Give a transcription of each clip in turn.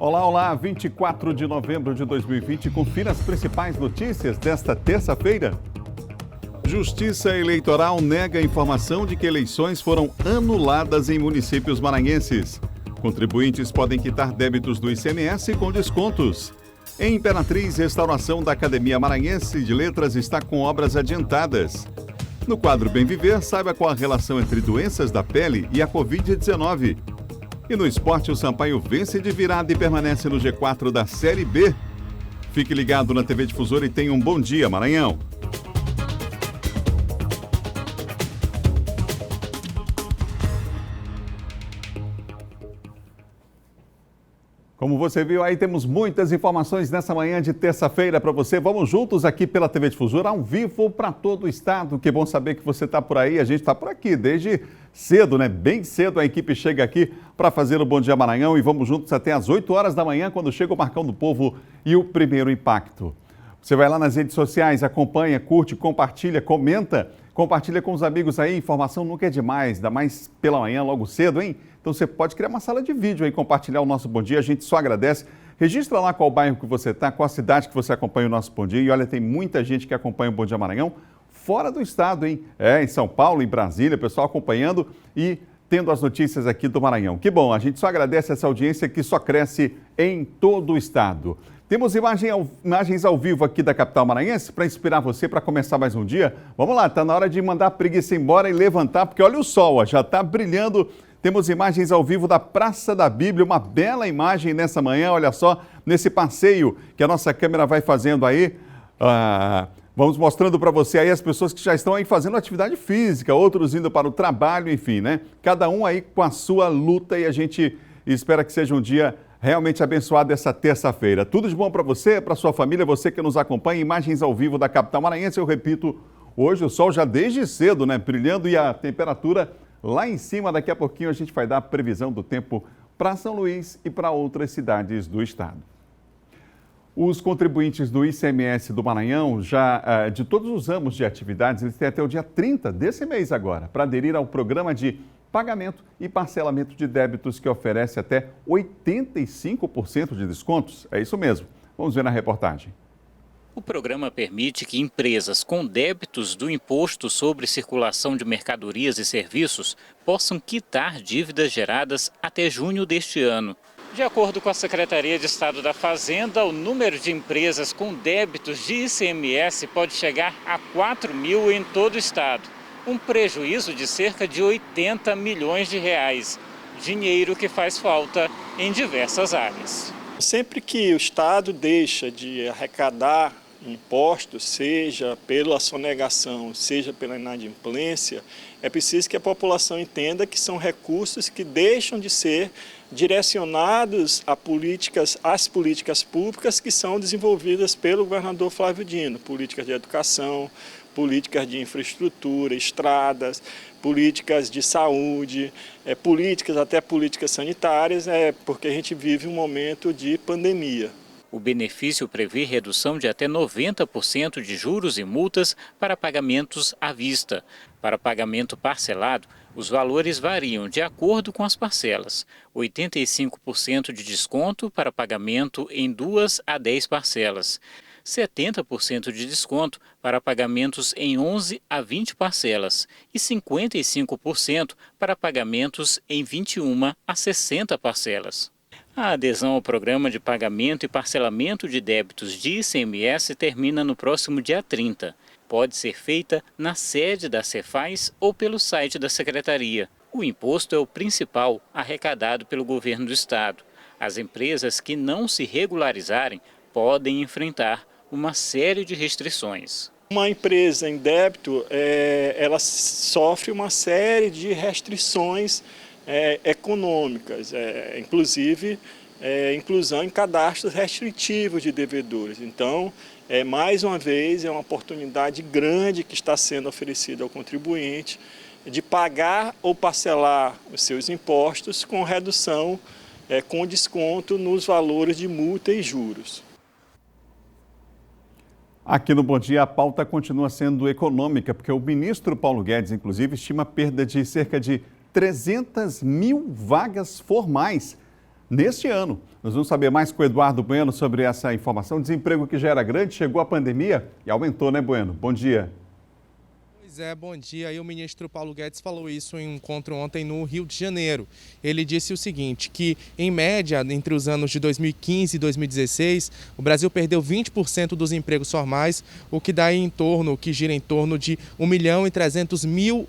Olá, olá, 24 de novembro de 2020, confira as principais notícias desta terça-feira. Justiça Eleitoral nega a informação de que eleições foram anuladas em municípios maranhenses. Contribuintes podem quitar débitos do ICMS com descontos. Em Imperatriz, restauração da Academia Maranhense de Letras está com obras adiantadas. No quadro Bem Viver, saiba qual a relação entre doenças da pele e a Covid-19. E no esporte, o Sampaio vence de virada e permanece no G4 da Série B. Fique ligado na TV Difusora e tenha um bom dia, Maranhão. Como você viu aí, temos muitas informações nessa manhã de terça-feira para você. Vamos juntos aqui pela TV Difusora, ao vivo para todo o estado. Que bom saber que você está por aí. A gente está por aqui desde cedo, né? Bem cedo a equipe chega aqui para fazer o Bom Dia Maranhão e vamos juntos até às 8 horas da manhã, quando chega o Marcão do Povo e o Primeiro Impacto. Você vai lá nas redes sociais, acompanha, curte, compartilha, comenta. Compartilha com os amigos aí, informação nunca é demais, ainda mais pela manhã, logo cedo, hein? Então você pode criar uma sala de vídeo aí, compartilhar o nosso Bom Dia, a gente só agradece. Registra lá qual bairro que você está, qual a cidade que você acompanha o nosso Bom Dia. E olha, tem muita gente que acompanha o Bom Dia Maranhão fora do estado, hein? Em São Paulo, em Brasília, pessoal acompanhando e tendo as notícias aqui do Maranhão. Que bom, a gente só agradece essa audiência que só cresce em todo o estado. Temos imagens ao vivo aqui da capital maranhense para inspirar você para começar mais um dia. Vamos lá, está na hora de mandar a preguiça embora e levantar, porque olha o sol, ó, já está brilhando. Temos imagens ao vivo da Praça da Bíblia, uma bela imagem nessa manhã, olha só, nesse passeio que a nossa câmera vai fazendo aí. Vamos mostrando para você aí as pessoas que já estão aí fazendo atividade física, outros indo para o trabalho, enfim, né? Cada um aí com a sua luta e a gente espera que seja um dia realmente abençoado essa terça-feira. Tudo de bom para você, para sua família, você que nos acompanha, imagens ao vivo da capital maranhense. Eu repito, hoje o sol já desde cedo, né, brilhando e a temperatura lá em cima. Daqui a pouquinho a gente vai dar a previsão do tempo para São Luís e para outras cidades do estado. Os contribuintes do ICMS do Maranhão, já de todos os ramos de atividades, eles têm até o dia 30 desse mês agora, para aderir ao programa de pagamento e parcelamento de débitos que oferece até 85% de descontos. É isso mesmo. Vamos ver na reportagem. O programa permite que empresas com débitos do Imposto sobre Circulação de Mercadorias e Serviços possam quitar dívidas geradas até junho deste ano. De acordo com a Secretaria de Estado da Fazenda, o número de empresas com débitos de ICMS pode chegar a 4 mil em todo o estado. Um prejuízo de cerca de 80 milhões de reais, dinheiro que faz falta em diversas áreas. Sempre que o Estado deixa de arrecadar impostos, seja pela sonegação, seja pela inadimplência, é preciso que a população entenda que são recursos que deixam de ser direcionados às políticas públicas que são desenvolvidas pelo governador Flávio Dino, políticas de educação, políticas de infraestrutura, estradas, políticas de saúde, até políticas sanitárias, porque a gente vive um momento de pandemia. O benefício prevê redução de até 90% de juros e multas para pagamentos à vista. Para pagamento parcelado, os valores variam de acordo com as parcelas. 85% de desconto para pagamento em 2 a 10 parcelas. 70% de desconto para pagamentos em 11 a 20 parcelas e 55% para pagamentos em 21 a 60 parcelas. A adesão ao programa de pagamento e parcelamento de débitos de ICMS termina no próximo dia 30. Pode ser feita na sede da Cefaz ou pelo site da Secretaria. O imposto é o principal arrecadado pelo governo do estado. As empresas que não se regularizarem podem enfrentar uma série de restrições. Uma empresa em débito, ela sofre uma série de restrições econômicas, inclusive inclusão em cadastros restritivos de devedores. Então, mais uma vez, é uma oportunidade grande que está sendo oferecida ao contribuinte de pagar ou parcelar os seus impostos com redução, com desconto nos valores de multa e juros. Aqui no Bom Dia, a pauta continua sendo econômica, porque o ministro Paulo Guedes, inclusive, estima perda de cerca de 300 mil vagas formais neste ano. Nós vamos saber mais com o Eduardo Bueno sobre essa informação. Desemprego que já era grande, chegou a pandemia e aumentou, né, Bueno? Bom dia. Bom dia. E o ministro Paulo Guedes falou isso em um encontro ontem no Rio de Janeiro. Ele disse o seguinte, que em média, entre os anos de 2015 e 2016, o Brasil perdeu 20% dos empregos formais, o que dá que gira em torno de 1.300.000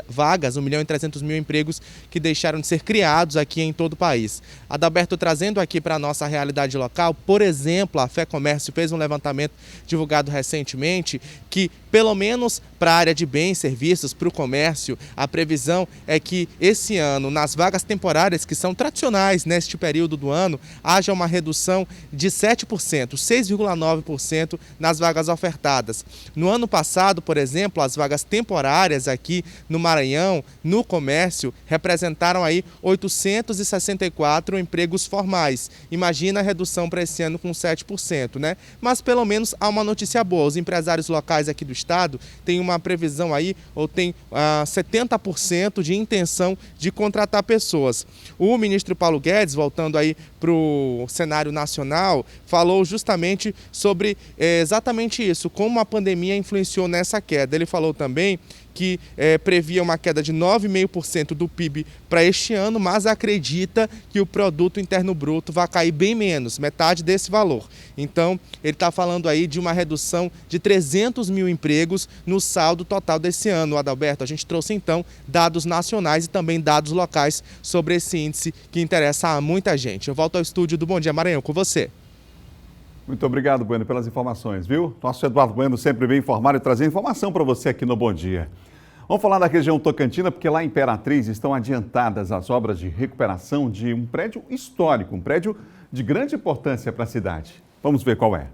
vagas, 1.300.000 empregos que deixaram de ser criados aqui em todo o país. Adalberto, trazendo aqui para a nossa realidade local, por exemplo, a Fé Comércio fez um levantamento divulgado recentemente que, pelo menos para a área de bens, serviços, para o comércio, a previsão é que esse ano, nas vagas temporárias que são tradicionais neste período do ano, haja uma redução de 7%, 6,9% nas vagas ofertadas. No ano passado, por exemplo, as vagas temporárias aqui no Maranhão, no comércio, representaram aí 864 empregos formais. Imagina a redução para esse ano com 7%, né? Mas pelo menos há uma notícia boa. Os empresários locais aqui do estado têm uma previsão aí, ou tem 70% de intenção de contratar pessoas. O ministro Paulo Guedes, voltando aí para o cenário nacional, falou justamente sobre exatamente isso, como a pandemia influenciou nessa queda. Ele falou também que previa uma queda de 9,5% do PIB para este ano, mas acredita que o produto interno bruto vai cair bem menos, metade desse valor. Então, ele está falando aí de uma redução de 300 mil empregos no saldo total desse ano, Adalberto. A gente trouxe então dados nacionais e também dados locais sobre esse índice que interessa a muita gente. Eu volto ao estúdio do Bom Dia Maranhão com você. Muito obrigado, Bueno, pelas informações, viu? Nosso Eduardo Bueno sempre bem informado e trazendo informação para você aqui no Bom Dia. Vamos falar da região Tocantina, porque lá em Imperatriz estão adiantadas as obras de recuperação de um prédio histórico, um prédio de grande importância para a cidade. Vamos ver qual é.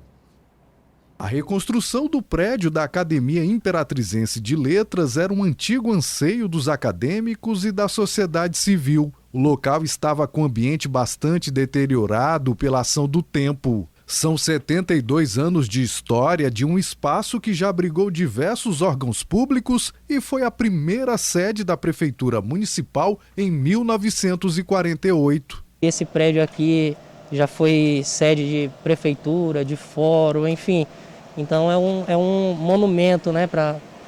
A reconstrução do prédio da Academia Imperatrizense de Letras era um antigo anseio dos acadêmicos e da sociedade civil. O local estava com ambiente bastante deteriorado pela ação do tempo. São 72 anos de história de um espaço que já abrigou diversos órgãos públicos e foi a primeira sede da Prefeitura Municipal em 1948. Esse prédio aqui já foi sede de prefeitura, de fórum, enfim. Então é um monumento, né,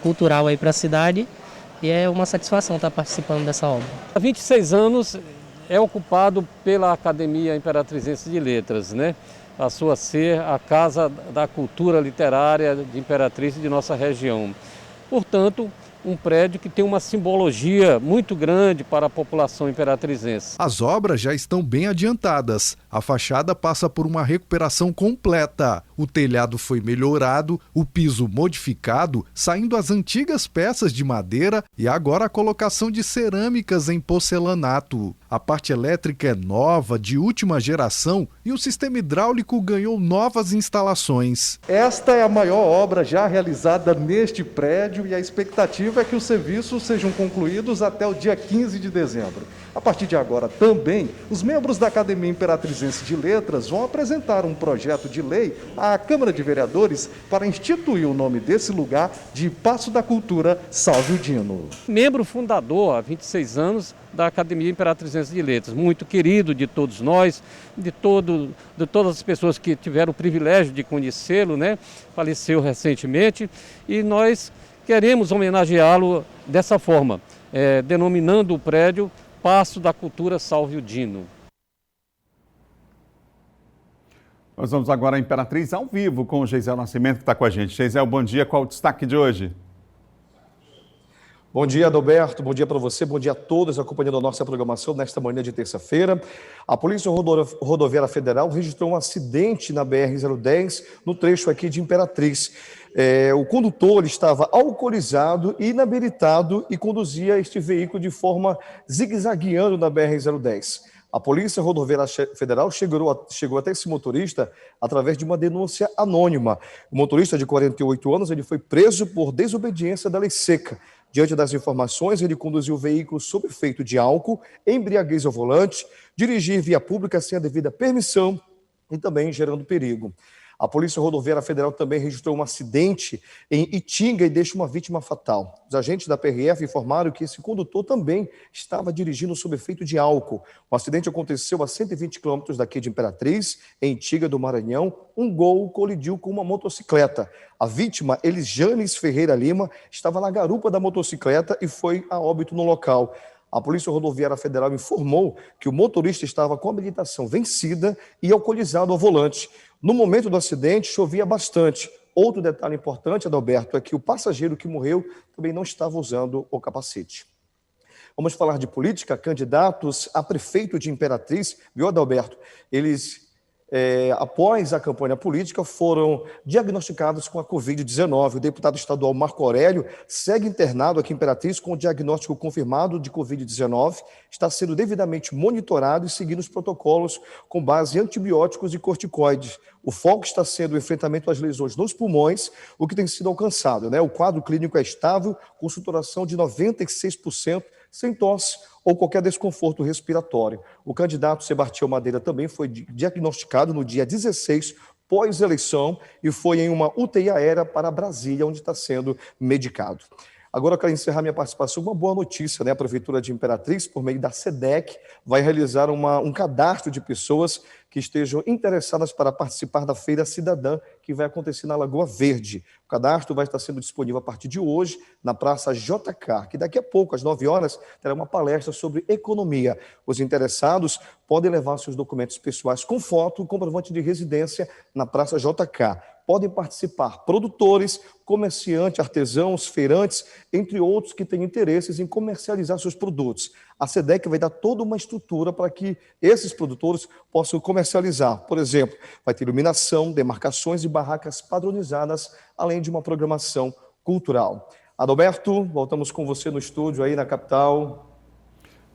cultural aí para a cidade e é uma satisfação estar participando dessa obra. Há 26 anos é ocupado pela Academia Imperatrizense de Letras, né? A sua ser a Casa da Cultura Literária de Imperatriz de nossa região. Portanto, um prédio que tem uma simbologia muito grande para a população imperatrizense. As obras já estão bem adiantadas. A fachada passa por uma recuperação completa. O telhado foi melhorado, o piso modificado, saindo as antigas peças de madeira e agora a colocação de cerâmicas em porcelanato. A parte elétrica é nova, de última geração, e o sistema hidráulico ganhou novas instalações. Esta é a maior obra já realizada neste prédio e a expectativa é que os serviços sejam concluídos até o dia 15 de dezembro. A partir de agora também, os membros da Academia Imperatrizense de Letras vão apresentar um projeto de lei à Câmara de Vereadores para instituir o nome desse lugar de Paço da Cultura Salve o Dino. Membro fundador há 26 anos da Academia Imperatrizense de Letras, muito querido de todos nós, de todas as pessoas que tiveram o privilégio de conhecê-lo, né? Faleceu recentemente e nós queremos homenageá-lo dessa forma, denominando o prédio Paço da Cultura Salve o Dino. Nós vamos agora à Imperatriz ao vivo com o Geisel Nascimento, que está com a gente. Geisel, bom dia. Qual o destaque de hoje? Bom dia, Adalberto. Bom dia para você. Bom dia a todos acompanhando a nossa programação nesta manhã de terça-feira. A Polícia Rodoviária Federal registrou um acidente na BR-010 no trecho aqui de Imperatriz. O condutor estava alcoolizado e inabilitado e conduzia este veículo de forma zigue-zagueando na BR-010. A Polícia Rodoviária Federal chegou até esse motorista através de uma denúncia anônima. O motorista de 48 anos ele foi preso por desobediência da lei seca. Diante das informações, ele conduziu o veículo sob efeito de álcool, embriaguez ao volante, dirigir via pública sem a devida permissão e também gerando perigo. A Polícia Rodoviária Federal também registrou um acidente em Itinga e deixa uma vítima fatal. Os agentes da PRF informaram que esse condutor também estava dirigindo sob efeito de álcool. O acidente aconteceu a 120 quilômetros daqui de Imperatriz, em Itinga do Maranhão. Um Gol colidiu com uma motocicleta. A vítima, Elijanes Ferreira Lima, estava na garupa da motocicleta e foi a óbito no local. A Polícia Rodoviária Federal informou que o motorista estava com a habilitação vencida e alcoolizado ao volante. No momento do acidente, chovia bastante. Outro detalhe importante, Adalberto, é que o passageiro que morreu também não estava usando o capacete. Vamos falar de política. Candidatos a prefeito de Imperatriz, viu, Adalberto? Eles, após a campanha política, foram diagnosticados com a Covid-19. O deputado estadual Marco Aurélio segue internado aqui em Imperatriz com o diagnóstico confirmado de Covid-19, está sendo devidamente monitorado e seguindo os protocolos com base em antibióticos e corticoides. O foco está sendo o enfrentamento às lesões nos pulmões, o que tem sido alcançado, né? O quadro clínico é estável, com saturação de 96%, sem tosse ou qualquer desconforto respiratório. O candidato Sebastião Madeira também foi diagnosticado no dia 16, pós-eleição, e foi em uma UTI aérea para Brasília, onde está sendo medicado. Agora eu quero encerrar minha participação com uma boa notícia, né? A Prefeitura de Imperatriz, por meio da SEDEC, vai realizar um cadastro de pessoas que estejam interessadas para participar da Feira Cidadã, que vai acontecer na Lagoa Verde. O cadastro vai estar sendo disponível a partir de hoje na Praça JK, que daqui a pouco, às 9 horas, terá uma palestra sobre economia. Os interessados podem levar seus documentos pessoais com foto e comprovante de residência na Praça JK. Podem participar produtores, comerciantes, artesãos, feirantes, entre outros que têm interesses em comercializar seus produtos. A SEDEC vai dar toda uma estrutura para que esses produtores possam comercializar. Por exemplo, vai ter iluminação, demarcações e barracas padronizadas, além de uma programação cultural. Adalberto, voltamos com você no estúdio aí na capital.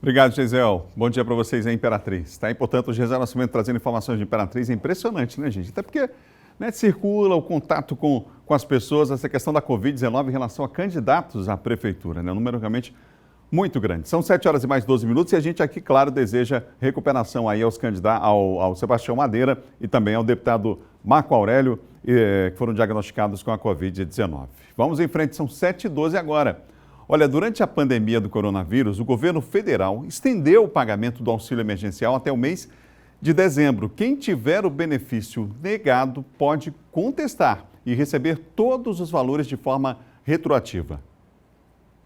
Obrigado, Gisel. Bom dia para vocês aí, Imperatriz. Tá aí, portanto, o Gisel Nascimento trazendo informações de Imperatriz. É impressionante, né, gente? Até porque circula o contato com as pessoas, essa questão da Covid-19 em relação a candidatos à prefeitura, né? Um número realmente muito grande. São 7 horas e mais 12 minutos e a gente aqui, claro, deseja recuperação aí aos candidatos, ao Sebastião Madeira e também ao deputado Marco Aurélio, que foram diagnosticados com a Covid-19. Vamos em frente, são 7h12 agora. Olha, durante a pandemia do coronavírus, o governo federal estendeu o pagamento do auxílio emergencial até o mês de dezembro. Quem tiver o benefício negado pode contestar e receber todos os valores de forma retroativa.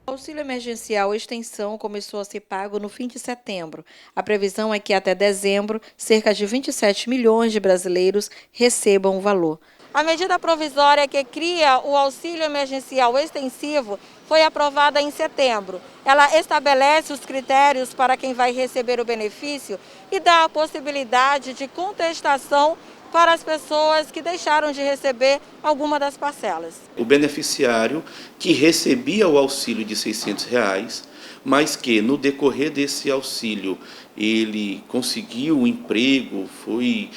O auxílio emergencial extensão começou a ser pago no fim de setembro. A previsão é que até dezembro, cerca de 27 milhões de brasileiros recebam o valor. A medida provisória que cria o auxílio emergencial extensivo foi aprovada em setembro. Ela estabelece os critérios para quem vai receber o benefício e dá a possibilidade de contestação para as pessoas que deixaram de receber alguma das parcelas. O beneficiário que recebia o auxílio de R$600, mas que no decorrer desse auxílio ele conseguiu um emprego, foi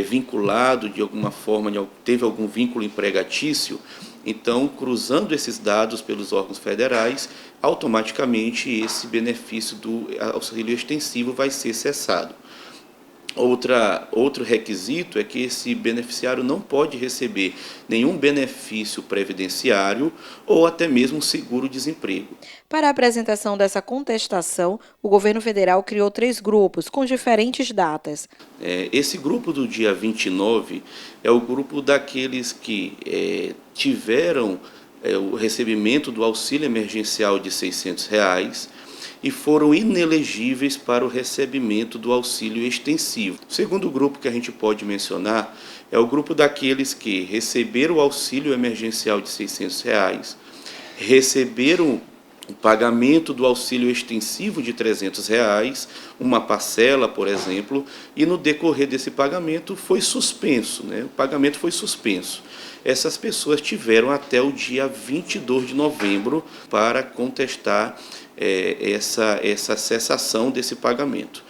vinculado de alguma forma, teve algum vínculo empregatício, então, cruzando esses dados pelos órgãos federais, automaticamente esse benefício do auxílio extensivo vai ser cessado. Outro requisito é que esse beneficiário não pode receber nenhum benefício previdenciário ou até mesmo seguro-desemprego. Para a apresentação dessa contestação, o governo federal criou 3 grupos com diferentes datas. Esse grupo do dia 29 é o grupo daqueles que tiveram o recebimento do auxílio emergencial de R$600, e foram inelegíveis para o recebimento do auxílio extensivo. O segundo grupo que a gente pode mencionar é o grupo daqueles que receberam o auxílio emergencial de R$600, receberam o pagamento do auxílio extensivo de R$300, uma parcela, por exemplo, e no decorrer desse pagamento foi suspenso, né? O pagamento foi suspenso. Essas pessoas tiveram até o dia 22 de novembro para contestar essa cessação desse pagamento.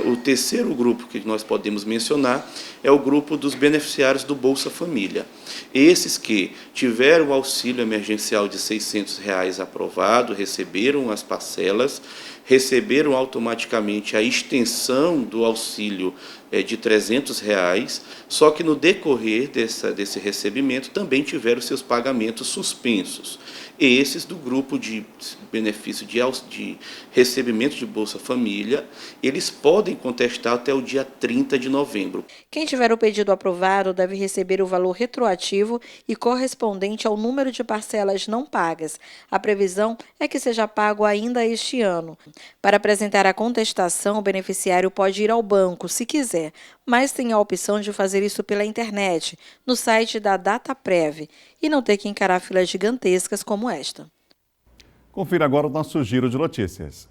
O terceiro grupo que nós podemos mencionar é o grupo dos beneficiários do Bolsa Família. Esses que tiveram o auxílio emergencial de R$600 aprovado, receberam as parcelas, receberam automaticamente a extensão do auxílio de R$300, só que no decorrer desse recebimento também tiveram seus pagamentos suspensos. Esses do grupo de benefício de recebimento de Bolsa Família, eles podem contestar até o dia 30 de novembro. Quem tiver o pedido aprovado deve receber o valor retroativo e correspondente ao número de parcelas não pagas. A previsão é que seja pago ainda este ano. Para apresentar a contestação, o beneficiário pode ir ao banco, se quiser, mas tem a opção de fazer isso pela internet, no site da Dataprev, e não ter que encarar filas gigantescas como esta. Confira agora o nosso giro de notícias.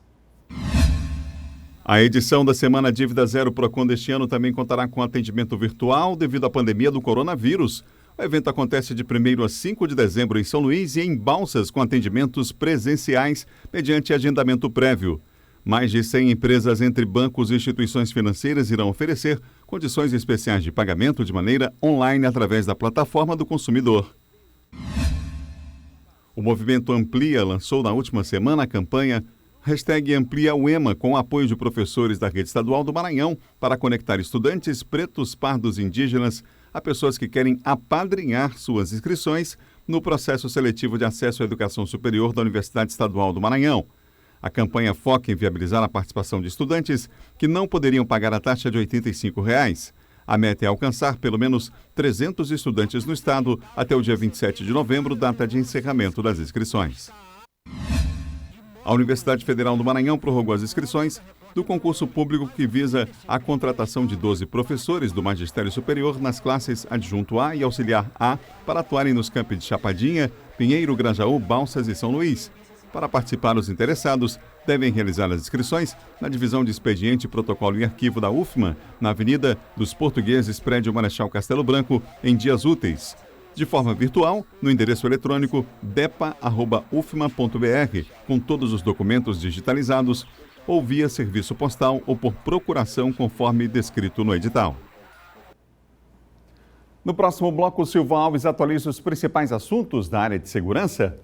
A edição da Semana Dívida Zero Procon deste ano também contará com atendimento virtual devido à pandemia do coronavírus. O evento acontece de 1º a 5 de dezembro em São Luís e em Balsas, com atendimentos presenciais mediante agendamento prévio. Mais de 100 empresas entre bancos e instituições financeiras irão oferecer condições especiais de pagamento de maneira online através da plataforma do consumidor. O movimento Amplia lançou na última semana a campanha #AmpliaUEMA, com o apoio de professores da rede estadual do Maranhão, para conectar estudantes pretos, pardos e indígenas a pessoas que querem apadrinhar suas inscrições no processo seletivo de acesso à educação superior da Universidade Estadual do Maranhão. A campanha foca em viabilizar a participação de estudantes que não poderiam pagar a taxa de R$ 85. A meta é alcançar pelo menos 300 estudantes no estado até o dia 27 de novembro, data de encerramento das inscrições. A Universidade Federal do Maranhão prorrogou as inscrições do concurso público que visa a contratação de 12 professores do Magistério Superior nas classes Adjunto A e Auxiliar A para atuarem nos campi de Chapadinha, Pinheiro, Grajaú, Balsas e São Luís. Para participar, os interessados devem realizar as inscrições na Divisão de Expediente, Protocolo e Arquivo da UFMA, na Avenida dos Portugueses, Prédio Marechal Castelo Branco, em dias úteis. De forma virtual, no endereço eletrônico depa@ufma.br, com todos os documentos digitalizados, ou via serviço postal ou por procuração, conforme descrito no edital. No próximo bloco, o Silvão Alves atualiza os principais assuntos da área de segurança.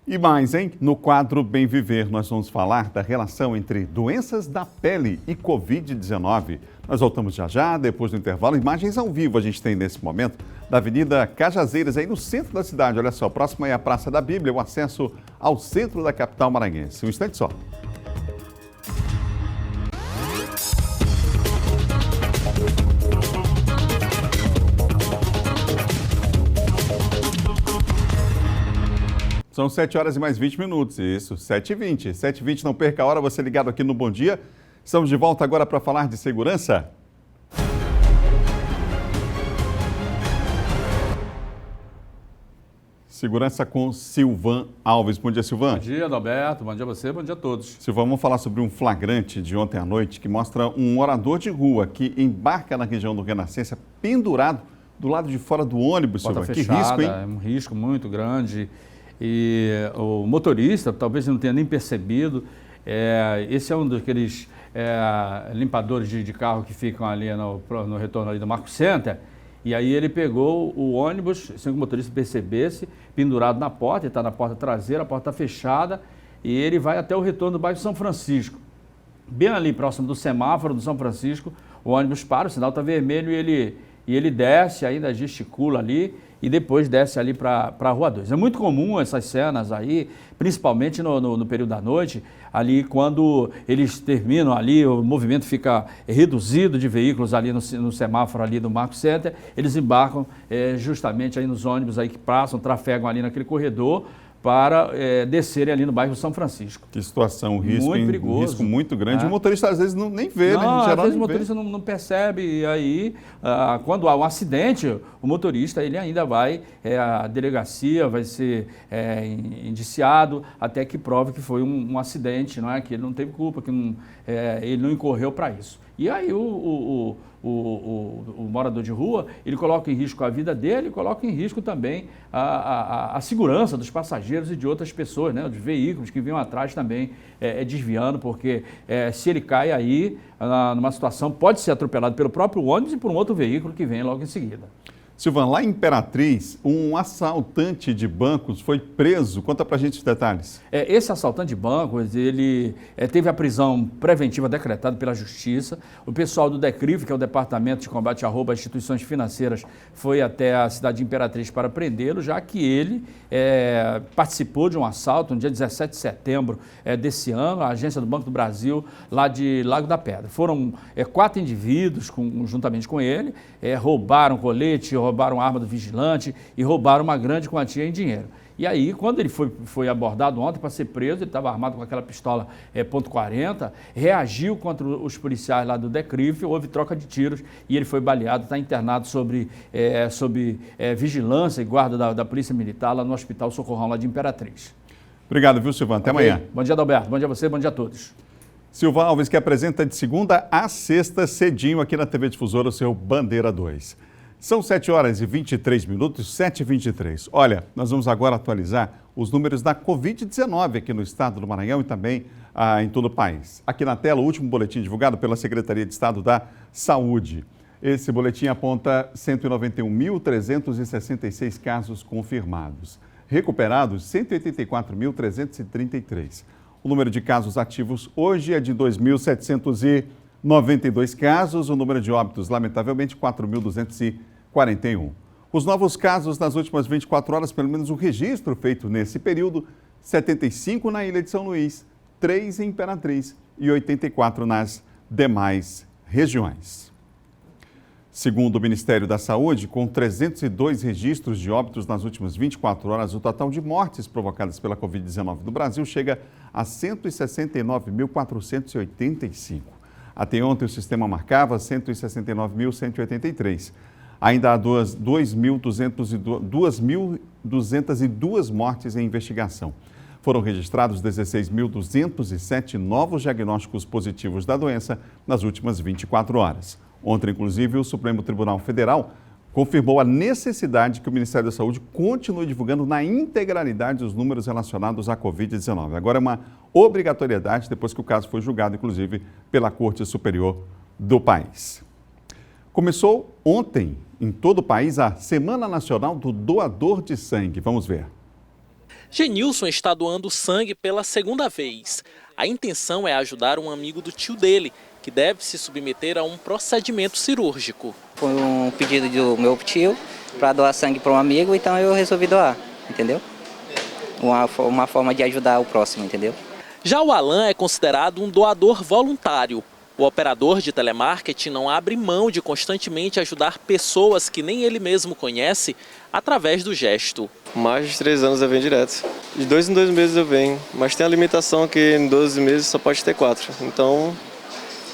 E mais, hein? No quadro Bem Viver, nós vamos falar da relação entre doenças da pele e Covid-19. Nós voltamos já, depois do intervalo. Imagens ao vivo a gente tem nesse momento da Avenida Cajazeiras, aí no centro da cidade. Olha só, próximo é a Praça da Bíblia, o acesso ao centro da capital maranhense. Um instante só. São 7 horas e mais 20 minutos, isso, 7h20. 7h20, não perca a hora, você ligado aqui no Bom Dia. Estamos de volta agora para falar de segurança. Segurança com Silvão Alves. Bom dia, Silvão. Bom dia, Adalberto. Bom dia a você, bom dia a todos. Silvão, vamos falar sobre um flagrante de ontem à noite que mostra um morador de rua que embarca na região do Renascença pendurado do lado de fora do ônibus, Silvão. Que risco, hein? É um risco muito grande. E o motorista talvez não tenha nem percebido. Esse é um daqueles limpadores de carro que ficam ali no retorno ali do Marco Center. E aí ele pegou o ônibus, sem que o motorista percebesse, pendurado na porta, ele está na porta traseira, a porta está fechada, e ele vai até o retorno do bairro São Francisco. Bem ali próximo do semáforo do São Francisco, o ônibus para, o sinal está vermelho e ele desce, ainda gesticula ali, e depois desce ali para a Rua 2. É muito comum essas cenas aí, principalmente no período da noite, ali quando eles terminam ali, o movimento fica reduzido de veículos ali no semáforo ali do Marco Center, eles embarcam justamente aí nos ônibus aí que passam, trafegam ali naquele corredor, para descerem ali no bairro São Francisco. Que situação, risco, muito perigoso. Um risco muito grande. O motorista às vezes nem vê, né? Às vezes o motorista não percebe, e aí quando há um acidente, o motorista ele ainda vai à delegacia, vai ser indiciado até que prove que foi um acidente, não é? Que ele não teve culpa, que ele não incorreu para isso. E aí o morador de rua, ele coloca em risco a vida dele, coloca em risco também a segurança dos passageiros e de outras pessoas, né? Dos veículos que vinham atrás também desviando, porque se ele cai aí numa situação, pode ser atropelado pelo próprio ônibus e por um outro veículo que vem logo em seguida. Silvan, lá em Imperatriz, um assaltante de bancos foi preso. Conta pra gente os detalhes. Esse assaltante de bancos, ele teve a prisão preventiva decretada pela Justiça. O pessoal do DECRIF, que é o Departamento de Combate a Roubo a Instituições Financeiras, foi até a cidade de Imperatriz para prendê-lo, já que ele participou de um assalto no dia 17 de setembro desse ano, a agência do Banco do Brasil, lá de Lago da Pedra. Foram 4 indivíduos, juntamente com ele, roubaram colete, roubaram arma do vigilante e roubaram uma grande quantia em dinheiro. E aí, quando ele foi abordado ontem para ser preso, ele estava armado com aquela pistola .40, reagiu contra os policiais lá do DECRIF, houve troca de tiros e ele foi baleado, está internado sob vigilância e guarda da Polícia Militar lá no Hospital Socorrão, lá de Imperatriz. Obrigado, viu, Silvan? Até amanhã. Bom dia, Adalberto. Bom dia a você, bom dia a todos. Silvan Alves, que apresenta de segunda a sexta, cedinho aqui na TV Difusora, o seu Bandeira 2. São 7 horas e 23 minutos, 7h23. Olha, nós vamos agora atualizar os números da Covid-19 aqui no estado do Maranhão e também em todo o país. Aqui na tela, o último boletim divulgado pela Secretaria de Estado da Saúde. Esse boletim aponta 191.366 casos confirmados. Recuperados, 184.333. O número de casos ativos hoje é de 2.792 casos. O número de óbitos, lamentavelmente, 4.241. Os novos casos nas últimas 24 horas, pelo menos o registro feito nesse período, 75 na Ilha de São Luís, 3 em Imperatriz e 84 nas demais regiões. Segundo o Ministério da Saúde, com 302 registros de óbitos nas últimas 24 horas, o total de mortes provocadas pela Covid-19 no Brasil chega a 169.485. Até ontem o sistema marcava 169.183. Ainda há 2.202 mortes em investigação. Foram registrados 16.207 novos diagnósticos positivos da doença nas últimas 24 horas. Ontem, inclusive, o Supremo Tribunal Federal confirmou a necessidade que o Ministério da Saúde continue divulgando na integralidade os números relacionados à Covid-19. Agora é uma obrigatoriedade, depois que o caso foi julgado, inclusive, pela Corte Superior do país. Começou ontem, em todo o país, a Semana Nacional do Doador de Sangue. Vamos ver. Genilson está doando sangue pela segunda vez. A intenção é ajudar um amigo do tio dele, que deve se submeter a um procedimento cirúrgico. Foi um pedido do meu tio para doar sangue para um amigo, então eu resolvi doar, entendeu? Uma forma de ajudar o próximo, entendeu? Já o Alan é considerado um doador voluntário. O operador de telemarketing não abre mão de constantemente ajudar pessoas que nem ele mesmo conhece através do gesto. Mais de 3 anos eu venho direto. De 2 em 2 meses eu venho, mas tem a limitação que em 12 meses só pode ter 4. Então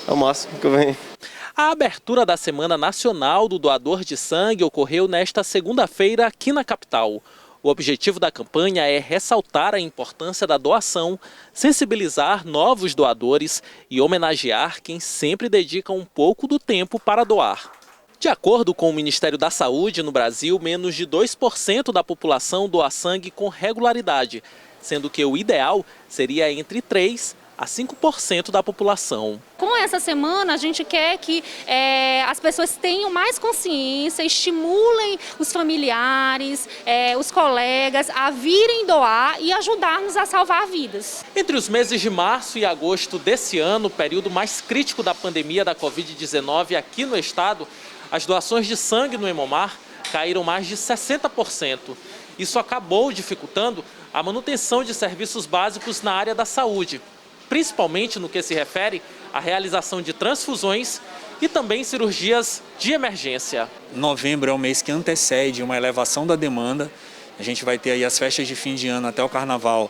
é o máximo que eu venho. A abertura da Semana Nacional do Doador de Sangue ocorreu nesta segunda-feira aqui na capital. O objetivo da campanha é ressaltar a importância da doação, sensibilizar novos doadores e homenagear quem sempre dedica um pouco do tempo para doar. De acordo com o Ministério da Saúde, no Brasil, menos de 2% da população doa sangue com regularidade, sendo que o ideal seria entre 3% a 5% da população. Com essa semana, a gente quer que as pessoas tenham mais consciência, estimulem os familiares, os colegas a virem doar e ajudar-nos a salvar vidas. Entre os meses de março e agosto desse ano, período mais crítico da pandemia da Covid-19 aqui no estado, as doações de sangue no Hemomar caíram mais de 60%. Isso acabou dificultando a manutenção de serviços básicos na área da saúde, principalmente no que se refere à realização de transfusões e também cirurgias de emergência. Novembro é o mês que antecede uma elevação da demanda. A gente vai ter aí as festas de fim de ano até o carnaval,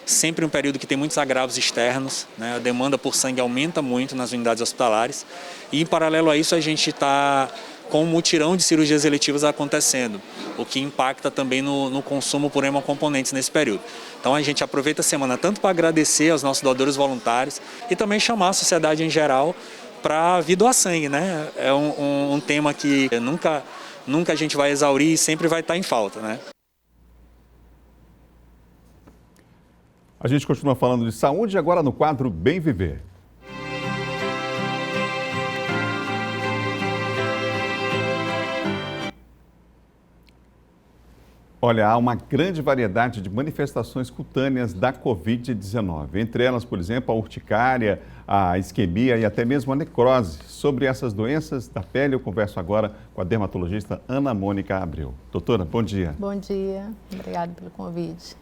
sempre um período que tem muitos agravos externos, né? A demanda por sangue aumenta muito nas unidades hospitalares e, em paralelo a isso, a gente está com um mutirão de cirurgias eletivas acontecendo, o que impacta também no consumo por hemocomponentes nesse período. Então a gente aproveita a semana tanto para agradecer aos nossos doadores voluntários e também chamar a sociedade em geral para vir doar sangue, né? É um tema que nunca a gente vai exaurir e sempre vai estar em falta, né? A gente continua falando de saúde agora no quadro Bem Viver. Olha, há uma grande variedade de manifestações cutâneas da Covid-19. Entre elas, por exemplo, a urticária, a isquemia e até mesmo a necrose. Sobre essas doenças da pele, eu converso agora com a dermatologista Ana Mônica Abreu. Doutora, bom dia. Bom dia, obrigado pelo convite.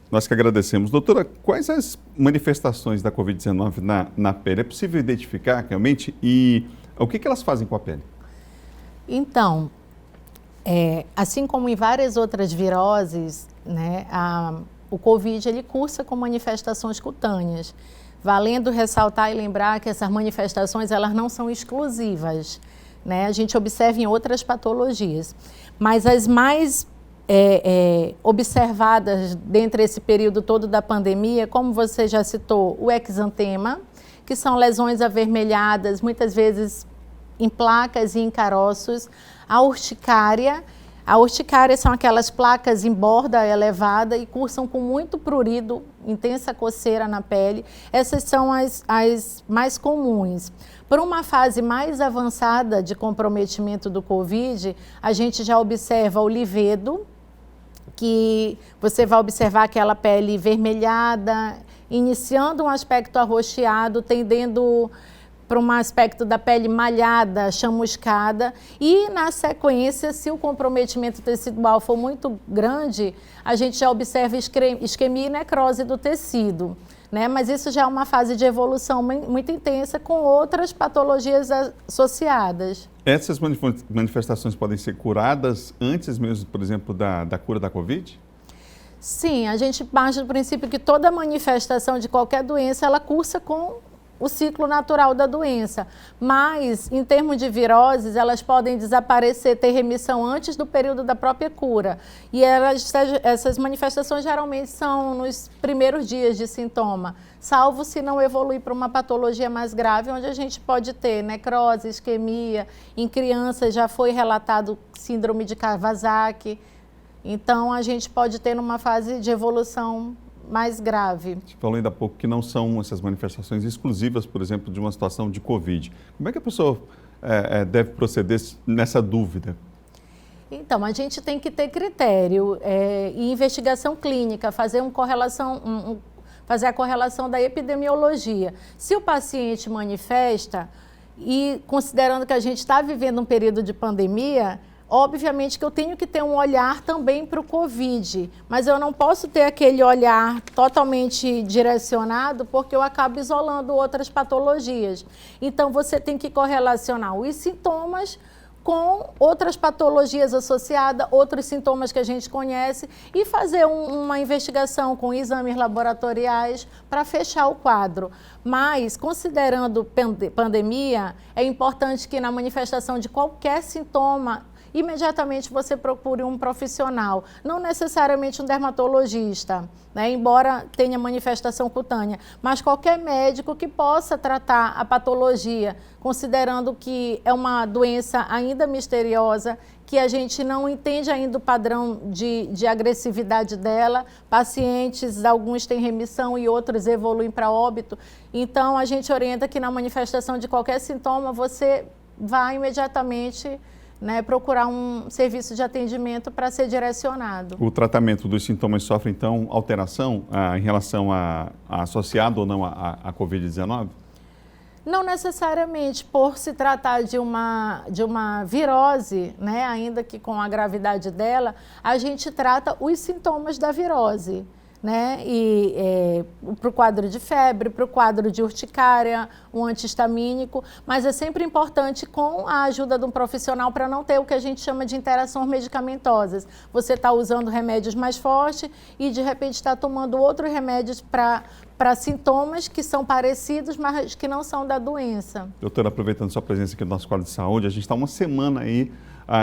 Nós que agradecemos. Doutora, quais as manifestações da Covid-19 na pele? É possível identificar realmente e o que elas fazem com a pele? Então, assim como em várias outras viroses, né, o Covid ele cursa com manifestações cutâneas. Valendo ressaltar e lembrar que essas manifestações elas não são exclusivas, né? A gente observa em outras patologias, mas as mais observadas dentro desse período todo da pandemia, como você já citou, o exantema, que são lesões avermelhadas, muitas vezes em placas e em caroços, a urticária. A urticária são aquelas placas em borda elevada e cursam com muito prurido, intensa coceira na pele. Essas são as mais comuns. Por uma fase mais avançada de comprometimento do Covid, a gente já observa o livedo, que você vai observar aquela pele vermelhada, iniciando um aspecto arroxeado, tendendo para um aspecto da pele malhada, chamuscada, e na sequência, se o comprometimento tecidual for muito grande, a gente já observa isquemia e necrose do tecido, né? Mas isso já é uma fase de evolução muito intensa com outras patologias associadas. Essas manifestações podem ser curadas antes mesmo, por exemplo, da cura da Covid? Sim, a gente parte do princípio que toda manifestação de qualquer doença, ela cursa com o ciclo natural da doença, mas em termos de viroses, elas podem desaparecer, ter remissão antes do período da própria cura. E essas manifestações geralmente são nos primeiros dias de sintoma, salvo se não evoluir para uma patologia mais grave, onde a gente pode ter necrose, isquemia. Em crianças já foi relatado síndrome de Kawasaki. Então a gente pode ter uma fase de evolução mais grave. Você falou ainda há pouco que não são essas manifestações exclusivas, por exemplo, de uma situação de Covid. Como é que a pessoa deve proceder nessa dúvida? Então, a gente tem que ter critério e investigação clínica, fazer a correlação da epidemiologia. Se o paciente manifesta, e considerando que a gente está vivendo um período de pandemia, obviamente que eu tenho que ter um olhar também para o Covid, mas eu não posso ter aquele olhar totalmente direcionado porque eu acabo isolando outras patologias. Então, você tem que correlacionar os sintomas com outras patologias associadas, outros sintomas que a gente conhece e fazer uma investigação com exames laboratoriais para fechar o quadro. Mas, considerando pandemia, é importante que na manifestação de qualquer sintoma, imediatamente você procure um profissional, não necessariamente um dermatologista, né? Embora tenha manifestação cutânea, mas qualquer médico que possa tratar a patologia, considerando que é uma doença ainda misteriosa, que a gente não entende ainda o padrão de agressividade dela. Pacientes, alguns têm remissão e outros evoluem para óbito. Então, a gente orienta que na manifestação de qualquer sintoma, você vá imediatamente, né, procurar um serviço de atendimento para ser direcionado. O tratamento dos sintomas sofre, então, alteração em relação a associado ou não à Covid-19? Não necessariamente, por se tratar de uma virose, né, ainda que com a gravidade dela, a gente trata os sintomas da virose, né? E para o quadro de febre, para o quadro de urticária, um antihistamínico, mas é sempre importante com a ajuda de um profissional para não ter o que a gente chama de interações medicamentosas. Você está usando remédios mais fortes e de repente está tomando outros remédios para sintomas que são parecidos, mas que não são da doença. Doutora, aproveitando sua presença aqui no nosso quadro de saúde, a gente está uma semana aí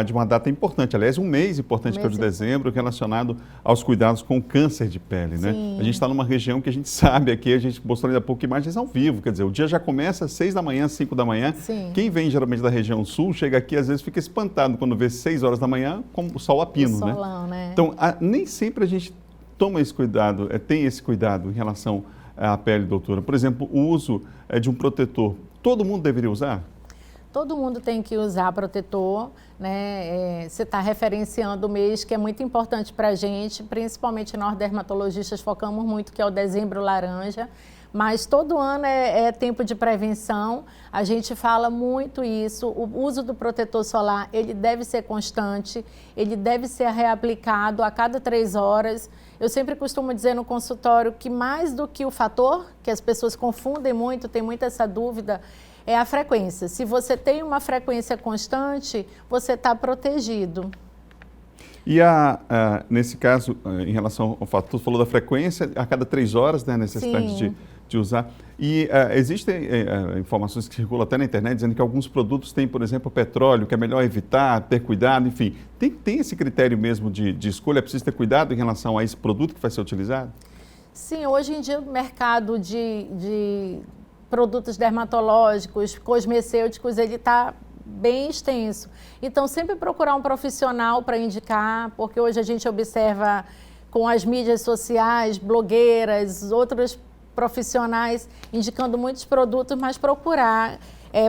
de uma data importante, aliás, um mês importante, que é o de dezembro, relacionado aos cuidados com o câncer de pele, né? A gente está numa região que a gente sabe aqui, a gente mostrou ainda há pouco imagens ao vivo, quer dizer, o dia já começa às 6 da manhã, 5 da manhã. Sim. Quem vem geralmente da região sul, chega aqui, às vezes fica espantado quando vê 6 horas da manhã, como o sol a pino, né? Solão, né? Então, nem sempre a gente toma esse cuidado, tem esse cuidado em relação à pele, doutora. Por exemplo, o uso de um protetor, todo mundo deveria usar? Todo mundo tem que usar protetor, né? Você está referenciando o mês que é muito importante para a gente, principalmente nós dermatologistas focamos muito, que é o dezembro laranja. Mas todo ano é tempo de prevenção, a gente fala muito isso, o uso do protetor solar, ele deve ser constante, ele deve ser reaplicado a cada 3 horas. Eu sempre costumo dizer no consultório que mais do que o fator, que as pessoas confundem muito, tem muito essa dúvida, é a frequência. Se você tem uma frequência constante, você está protegido. E nesse caso, em relação ao fator, tu falou da frequência, a cada 3 horas, né, a necessidade de usar. E existem informações que circulam até na internet dizendo que alguns produtos têm, por exemplo, petróleo, que é melhor evitar, ter cuidado, enfim. Tem esse critério mesmo de escolha? É preciso ter cuidado em relação a esse produto que vai ser utilizado? Sim, hoje em dia o mercado de produtos dermatológicos, cosmecêuticos, ele está bem extenso. Então, sempre procurar um profissional para indicar, porque hoje a gente observa com as mídias sociais, blogueiras, outros profissionais indicando muitos produtos, mas procurar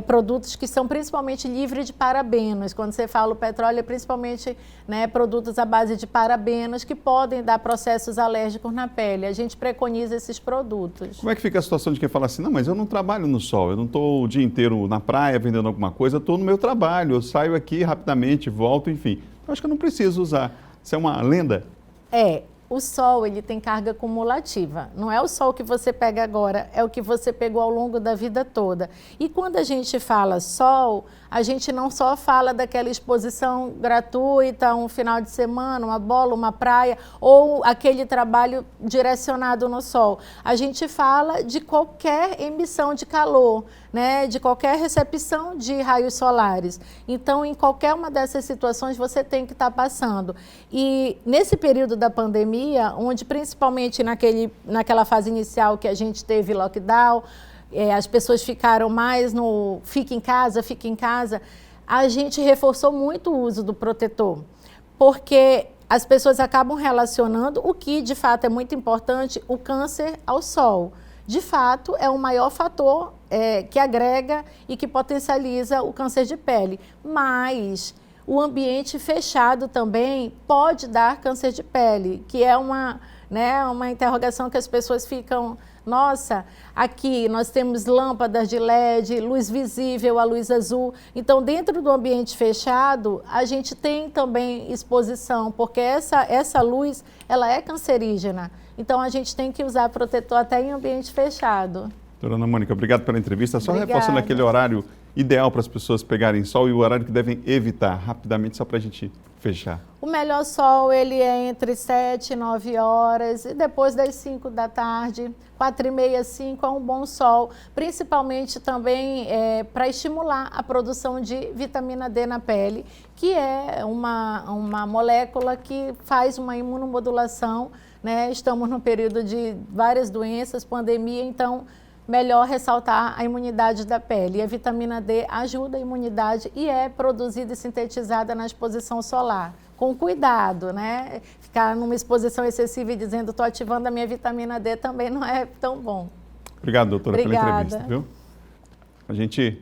produtos que são principalmente livres de parabenos. Quando você fala o petróleo, é principalmente, né, produtos à base de parabenos que podem dar processos alérgicos na pele. A gente preconiza esses produtos. Como é que fica a situação de quem fala assim, não, mas eu não trabalho no sol, eu não estou o dia inteiro na praia vendendo alguma coisa, eu estou no meu trabalho, eu saio aqui rapidamente, volto, enfim. Eu acho que eu não preciso usar. Isso é uma lenda? O sol, ele tem carga cumulativa. Não é o sol que você pega agora, é o que você pegou ao longo da vida toda. E quando a gente fala sol, a gente não só fala daquela exposição gratuita, um final de semana, uma bola, uma praia, ou aquele trabalho direcionado no sol. A gente fala de qualquer emissão de calor, né, de qualquer recepção de raios solares. Então, em qualquer uma dessas situações, você tem que estar passando. E nesse período da pandemia, onde principalmente naquela fase inicial que a gente teve lockdown, as pessoas ficaram mais no fica em casa, a gente reforçou muito o uso do protetor, porque as pessoas acabam relacionando o que, de fato, é muito importante, o câncer ao sol. De fato, é o maior fator que agrega e que potencializa o câncer de pele. Mas o ambiente fechado também pode dar câncer de pele, que é uma interrogação que as pessoas ficam... Nossa, aqui nós temos lâmpadas de LED, luz visível, a luz azul. Então, dentro do ambiente fechado, a gente tem também exposição, porque essa luz, ela é cancerígena. Então, a gente tem que usar protetor até em ambiente fechado. Doutora Ana Mônica, obrigado pela entrevista. Só reforçando aquele horário ideal para as pessoas pegarem sol e o horário que devem evitar, rapidamente, só para a gente fechar. O melhor sol, ele é entre 7 e 9 horas e depois das 5 da tarde, 4h30, 5 é um bom sol, principalmente também para estimular a produção de vitamina D na pele, que é uma molécula que faz uma imunomodulação, né? Estamos no período de várias doenças, pandemia, então melhor ressaltar a imunidade da pele. E a vitamina D ajuda a imunidade e é produzida e sintetizada na exposição solar. Com cuidado, né? Ficar numa exposição excessiva e dizendo estou ativando a minha vitamina D também não é tão bom. Obrigado, doutora, Obrigada. pela entrevista. Viu? A gente,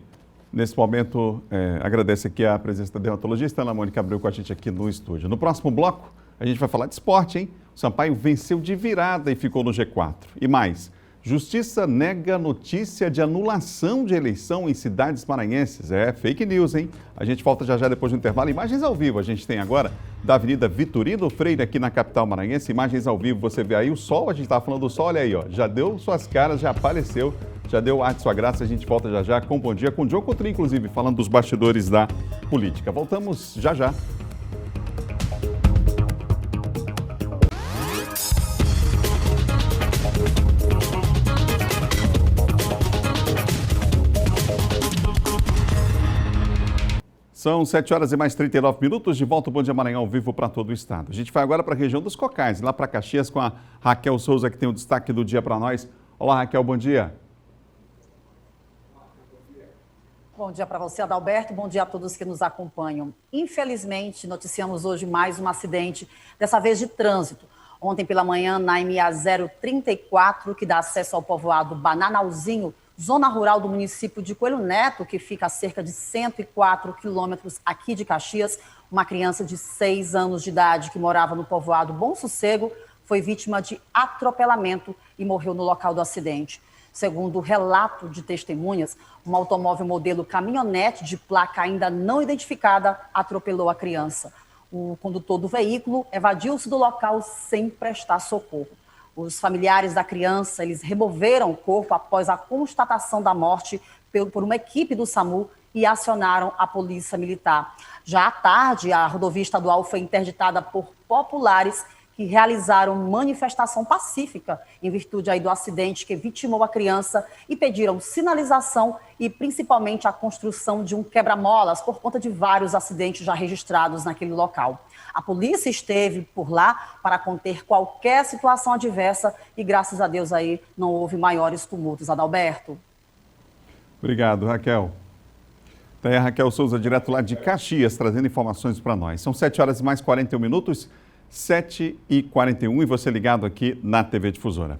nesse momento, agradece aqui a presença da dermatologista Ana Mônica Abreu com a gente aqui no estúdio. No próximo bloco, a gente vai falar de esporte, hein? O Sampaio venceu de virada e ficou no G4. E mais, Justiça nega notícia de anulação de eleição em cidades maranhenses. É fake news, hein? A gente volta já depois do intervalo. Imagens ao vivo a gente tem agora da Avenida Vitorino Freire aqui na capital maranhense. Imagens ao vivo, você vê aí o sol, a gente estava falando do sol, olha aí, ó. Já deu suas caras, já apareceu, já deu ar de sua graça. A gente volta já com Bom Dia, com o Diogo Coutrin, inclusive, falando dos bastidores da política. Voltamos já. São 7 horas e mais 39 minutos, de volta ao Bom Dia Maranhão ao vivo para todo o estado. A gente vai agora para a região dos Cocais, lá para Caxias, com a Raquel Souza, que tem o destaque do dia para nós. Olá, Raquel, bom dia. Bom dia para você, Adalberto. Bom dia a todos que nos acompanham. Infelizmente, noticiamos hoje mais um acidente, dessa vez de trânsito. Ontem pela manhã, na MA 034, que dá acesso ao povoado Bananalzinho, zona rural do município de Coelho Neto, que fica a cerca de 104 quilômetros aqui de Caxias. Uma criança de 6 anos de idade que morava no povoado Bom Sossego foi vítima de atropelamento e morreu no local do acidente. Segundo o relato de testemunhas, um automóvel modelo caminhonete de placa ainda não identificada atropelou a criança. O condutor do veículo evadiu-se do local sem prestar socorro. Os familiares da criança, eles removeram o corpo após a constatação da morte por uma equipe do SAMU e acionaram a polícia militar. Já à tarde, a rodovia estadual foi interditada por populares que realizaram manifestação pacífica em virtude aí do acidente que vitimou a criança e pediram sinalização e principalmente a construção de um quebra-molas por conta de vários acidentes já registrados naquele local. A polícia esteve por lá para conter qualquer situação adversa e graças a Deus aí não houve maiores tumultos. Adalberto. Obrigado, Raquel. Tá aí a Raquel Souza, direto lá de Caxias, trazendo informações para nós. São 7 horas e mais 41 minutos. 7h41 e você ligado aqui na TV Difusora.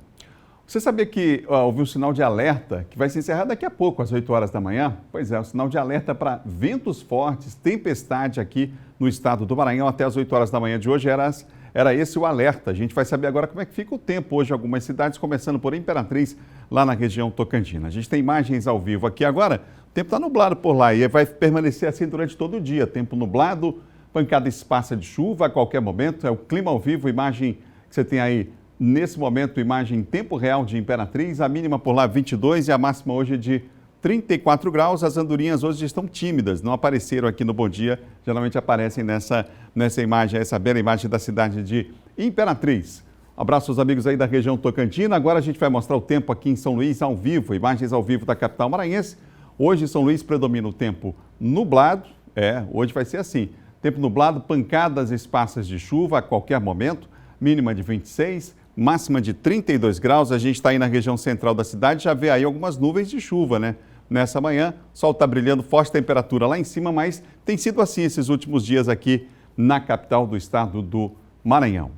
Você sabia que houve um sinal de alerta que vai se encerrar daqui a pouco, às 8 horas da manhã? Pois é, o sinal de alerta para ventos fortes, tempestade aqui no estado do Maranhão até as 8 horas da manhã de hoje era esse o alerta. A gente vai saber agora como é que fica o tempo hoje em algumas cidades, começando por Imperatriz, lá na região Tocantina. A gente tem imagens ao vivo aqui agora, o tempo está nublado por lá e vai permanecer assim durante todo o dia, tempo nublado, pancada esparsa de chuva a qualquer momento, é o clima ao vivo, imagem que você tem aí nesse momento, imagem em tempo real de Imperatriz, a mínima por lá 22 e a máxima hoje de 34 graus. As andorinhas hoje estão tímidas, não apareceram aqui no Bom Dia, geralmente aparecem nessa imagem, essa bela imagem da cidade de Imperatriz. Um abraço aos amigos aí da região Tocantina. Agora a gente vai mostrar o tempo aqui em São Luís ao vivo, imagens ao vivo da capital maranhense. Hoje São Luís predomina o tempo nublado, hoje vai ser assim. Tempo nublado, pancadas esparsas de chuva a qualquer momento, mínima de 26, máxima de 32 graus. A gente está aí na região central da cidade, já vê aí algumas nuvens de chuva, né? Nessa manhã, o sol está brilhando, forte temperatura lá em cima, mas tem sido assim esses últimos dias aqui na capital do estado do Maranhão.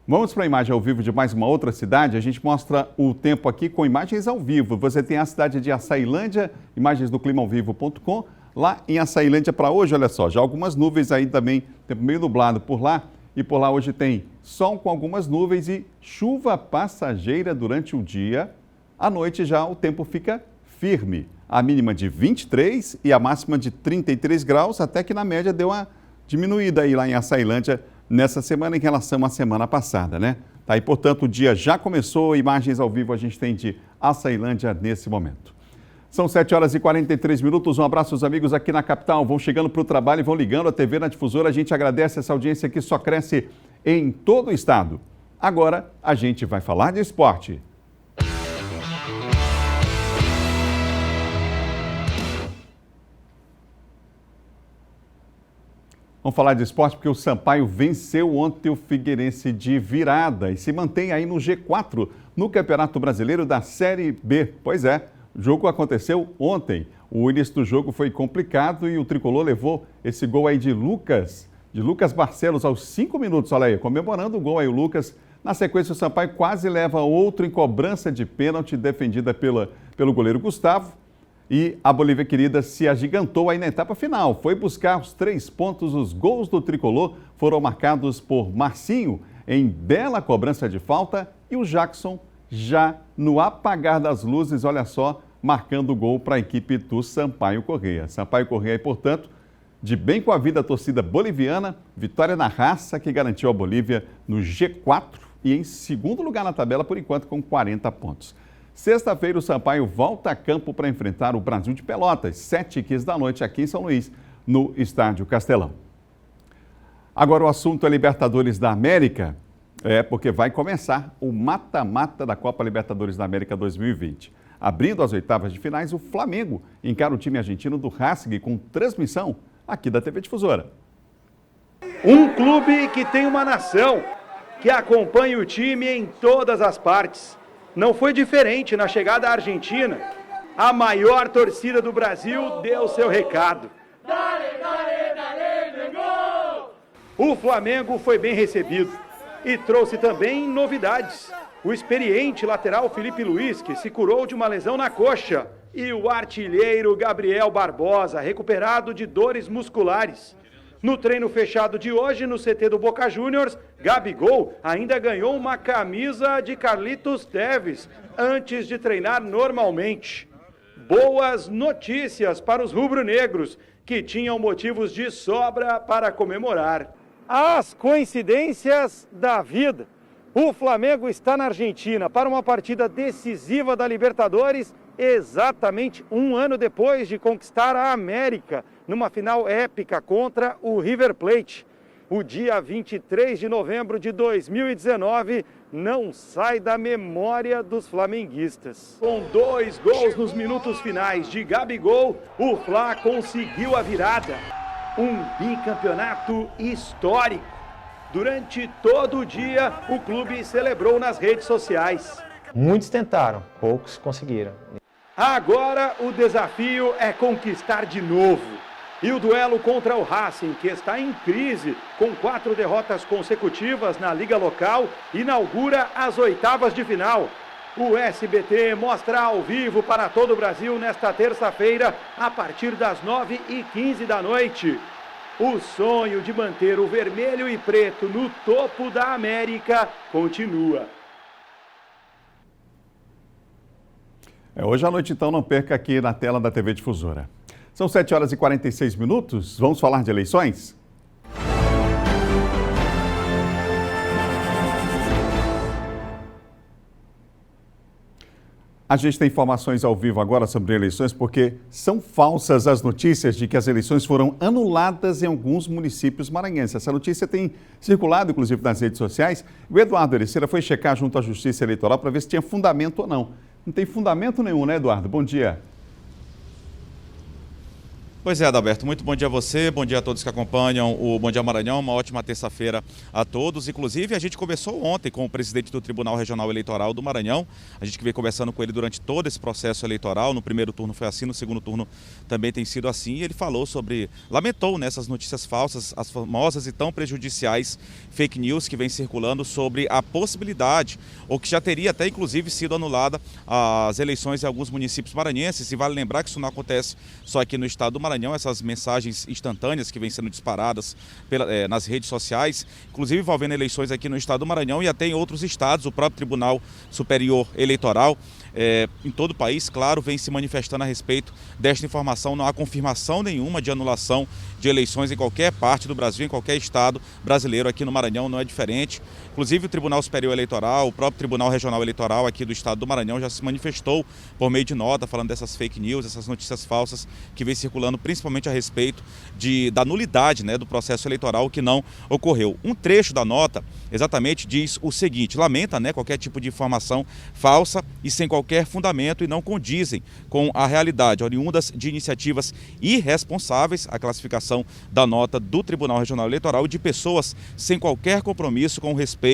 Vamos para a imagem ao vivo de mais uma outra cidade. A gente mostra o tempo aqui com imagens ao vivo. Você tem a cidade de Açailândia, imagens do climaovivo.com. Lá em Açailândia para hoje, olha só, já algumas nuvens aí também, tempo meio nublado por lá. E por lá hoje tem sol com algumas nuvens e chuva passageira durante o dia. À noite já o tempo fica firme. A mínima de 23 e a máxima de 33 graus, até que na média deu uma diminuída aí lá em Açailândia nessa semana em relação à semana passada, né? Tá aí, portanto, o dia já começou, imagens ao vivo a gente tem de Açailândia nesse momento. São 7 horas e 43 minutos. Um abraço aos amigos aqui na capital. Vão chegando para o trabalho e vão ligando a TV na Difusora. A gente agradece essa audiência que só cresce em todo o estado. Agora a gente vai falar de esporte. Vamos falar de esporte porque o Sampaio venceu ontem o Figueirense de virada e se mantém aí no G4 no Campeonato Brasileiro da Série B. Pois é. O jogo aconteceu ontem. O início do jogo foi complicado e o tricolor levou esse gol aí de Lucas Barcelos aos 5 minutos. Olha aí, comemorando o gol aí o Lucas. Na sequência, o Sampaio quase leva outro em cobrança de pênalti defendida pelo goleiro Gustavo. E a Bolívia Querida se agigantou aí na etapa final. Foi buscar os 3 pontos. Os gols do tricolor foram marcados por Marcinho em bela cobrança de falta e o Jackson já no apagar das luzes, olha só, marcando o gol para a equipe do Sampaio Corrêa. Sampaio Corrêa, portanto, de bem com a vida a torcida boliviana, vitória na raça que garantiu a Bolívia no G4 e em segundo lugar na tabela, por enquanto, com 40 pontos. Sexta-feira, o Sampaio volta a campo para enfrentar o Brasil de Pelotas, 7h15 da noite aqui em São Luís, no Estádio Castelão. Agora o assunto é Libertadores da América. Porque vai começar o mata-mata da Copa Libertadores da América 2020. Abrindo as oitavas de finais, o Flamengo encara o time argentino do Racing com transmissão aqui da TV Difusora. Um clube que tem uma nação, que acompanha o time em todas as partes. Não foi diferente na chegada à Argentina. A maior torcida do Brasil deu seu recado. O Flamengo foi bem recebido. E trouxe também novidades. o experiente lateral Felipe Luiz, que se curou de uma lesão na coxa, e o artilheiro Gabriel Barbosa, recuperado de dores musculares. No treino fechado de hoje, no CT do Boca Juniors, Gabigol ainda ganhou uma camisa de Carlitos Teves antes de treinar normalmente. Boas notícias para os rubro-negros, que tinham motivos de sobra para comemorar. As coincidências da vida. O Flamengo está na Argentina para uma partida decisiva da Libertadores, exatamente um ano depois de conquistar a América, numa final épica contra o River Plate. O dia 23 de novembro de 2019 não sai da memória dos flamenguistas. Com 2 gols nos minutos finais de Gabigol, o Fla conseguiu a virada. Um bicampeonato histórico. Durante todo o dia, o clube celebrou nas redes sociais. Muitos tentaram, poucos conseguiram. Agora o desafio é conquistar de novo. E o duelo contra o Racing, que está em crise, com 4 derrotas consecutivas na liga local, inaugura as oitavas de final. O SBT mostra ao vivo para todo o Brasil nesta terça-feira, a partir das 9h15 da noite. O sonho de manter o vermelho e preto no topo da América continua. Hoje à noite, então, não perca aqui na tela da TV Difusora. São 7h46, vamos falar de eleições? A gente tem informações ao vivo agora sobre eleições porque são falsas as notícias de que as eleições foram anuladas em alguns municípios maranhenses. Essa notícia tem circulado, inclusive, nas redes sociais. O Eduardo Ericeira foi checar junto à Justiça Eleitoral para ver se tinha fundamento ou não. Não tem fundamento nenhum, né, Eduardo? Bom dia. Pois é, Adalberto, muito bom dia a você, bom dia a todos que acompanham o Bom Dia Maranhão, uma ótima terça-feira a todos. Inclusive, a gente começou ontem com o presidente do Tribunal Regional Eleitoral do Maranhão, a gente que veio conversando com ele durante todo esse processo eleitoral, no primeiro turno foi assim, no segundo turno também tem sido assim, e ele falou sobre, lamentou nessas notícias falsas, as famosas e tão prejudiciais fake news que vem circulando sobre a possibilidade, ou que já teria até inclusive sido anulada as eleições em alguns municípios maranhenses, e vale lembrar que isso não acontece só aqui no estado do Maranhão, essas mensagens instantâneas que vêm sendo disparadas nas redes sociais, inclusive envolvendo eleições aqui no estado do Maranhão e até em outros estados. O próprio Tribunal Superior Eleitoral, em todo o país, claro, vem se manifestando a respeito desta informação. Não há confirmação nenhuma de anulação de eleições em qualquer parte do Brasil, em qualquer estado brasileiro. Aqui no Maranhão não é diferente. Inclusive o Tribunal Superior Eleitoral, o próprio Tribunal Regional Eleitoral aqui do estado do Maranhão já se manifestou por meio de nota, falando dessas fake news, essas notícias falsas que vem circulando, principalmente a respeito da nulidade, do processo eleitoral que não ocorreu. Um trecho da nota exatamente diz o seguinte: lamenta qualquer tipo de informação falsa e sem qualquer fundamento e não condizem com a realidade, oriundas de iniciativas irresponsáveis, a classificação da nota do Tribunal Regional Eleitoral, de pessoas sem qualquer compromisso com o respeito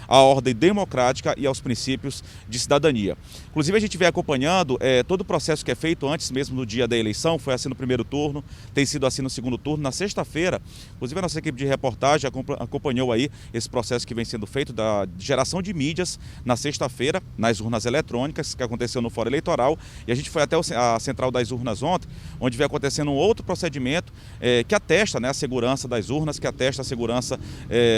à ordem democrática e aos princípios de cidadania. Inclusive, a gente vem acompanhando todo o processo que é feito antes mesmo do dia da eleição. Foi assim no primeiro turno, tem sido assim no segundo turno. Na sexta-feira, inclusive a nossa equipe de reportagem acompanhou aí esse processo que vem sendo feito da geração de mídias na sexta-feira, nas urnas eletrônicas, que aconteceu no Fórum Eleitoral, e a gente foi até a central das urnas ontem, onde vem acontecendo um outro procedimento que atesta a segurança das urnas, que atesta a segurança